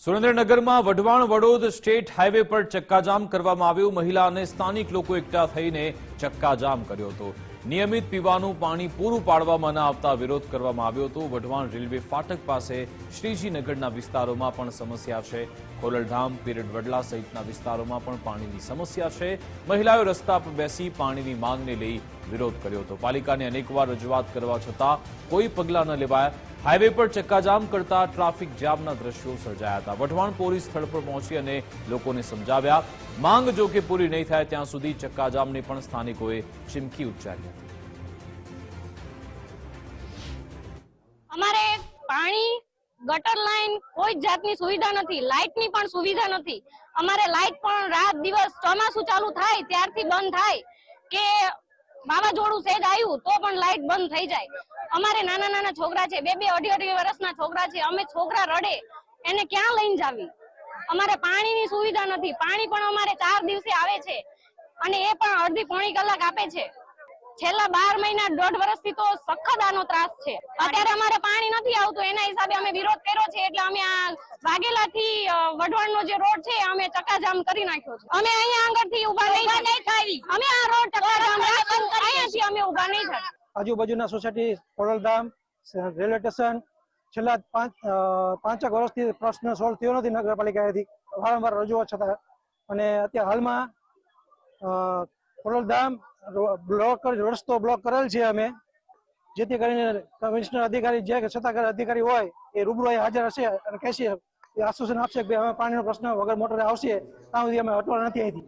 સુરેન્દ્રનગરમાં Wadhwan Vadod state highway પર ચક્કાજામ કરવામાં આવ્યું। મહિલા અને સ્થાનિક લોકો એકઠા થઈને ચક્કાજામ કર્યો હતો। નિયમિત પીવાનું પાણી પૂરું પાડવામાં ન આવતા વિરોધ કરવામાં આવ્યો હતો। વઢવાણ રેલવે ફાટક પાસે શ્રીજીનગરના વિસ્તારોમાં પણ સમસ્યા છે। ખોલલધામ, પીરડ વડલા સહિતના વિસ્તારોમાં પણ પાણીની સમસ્યા છે। મહિલાઓએ રસ્તા પર બેસી પાણીની માંગને લઈ વિરોધ કર્યો હતો। પાલિકાને અનેકવાર રજૂઆત કરવા છતાં કોઈ પગલાં ન લેવાયા। હાઈવે પર ચક્કાજામ કરતા ટ્રાફિક જામના દ્રશ્યો સર્જાયા હતા। વઢવાણ પોલીસ સ્થળ પર પહોંચી અને લોકોને સમજાવ્યા। માંગ જો કે પૂરી નહીં થાય ત્યાં સુધી ચક્કાજામની પણ સ્થાનિકોએ ચીમકી ઉચ્ચારી હતી। અમારે પાણી, ગટર લાઈન, કોઈ જાતની સુવિધા નથી, લાઇટની પણ સુવિધા નથી। અમારે લાઇટ પણ રાત દિવસ ચોમાસું ચાલુ થાય ત્યારથી બંધ થાય કે વાવાઝોડું સેજ આવ્યું તો પણ લાઇટ બંધ થઈ જાય। અમારે નાના નાના છોકરા છે, બે અઢી વર્ષના છોકરા છે, અમે છોકરા રડે એને ક્યાં લઈને જાવી? અમારે પાણીની સુવિધા નથી। પાણી પણ અમારે 4 દિવસે આવે છે અને એ પણ અડધી પોણી કલાક આપે છે। છેલ્લા 12 મહિના 1.5 વર્ષથી તો સખત આનો ત્રાસ છે। અત્યારે અમારે પાણી નથી આવતું, એના હિસાબે અમે વિરોધ કર્યો છે। એટલે અમે આ વાઘેલાથી વઢવાણનો જે રોડ છે અમે ચક્કાજામ કરી નાખ્યો છે। અમે અહીંયા આગળથી ઊભા નહીં થાવી। અમે આ રોડ ચક્કાજામ રાખશું, અહીંયાથી અમે ઊભા નહીં થાવી। આજુબાજુના સોસાયટી, ખોડલધામ, રેલવે સ્ટેશન છેલ્લા 5 વર્ષથી પ્રશ્ન સોલ્વ થયો નથી નગરપાલિકાએથી વારંવાર રજૂઆત છતાં। અને અત્યારે હાલમાં ખોડલધામ રસ્તો બ્લોક કરેલ છે અમે, જેથી કરીને કમિશનર અધિકારી જે સત્તાધારી અધિકારી હોય એ રૂબરૂ હાજર હશે અને કહેશે, આશ્વાસન આપશે કે અમે પાણીનો પ્રશ્ન વગર મોટરે આવશે ત્યાં સુધી અમે હટવાના નથી અહીંથી।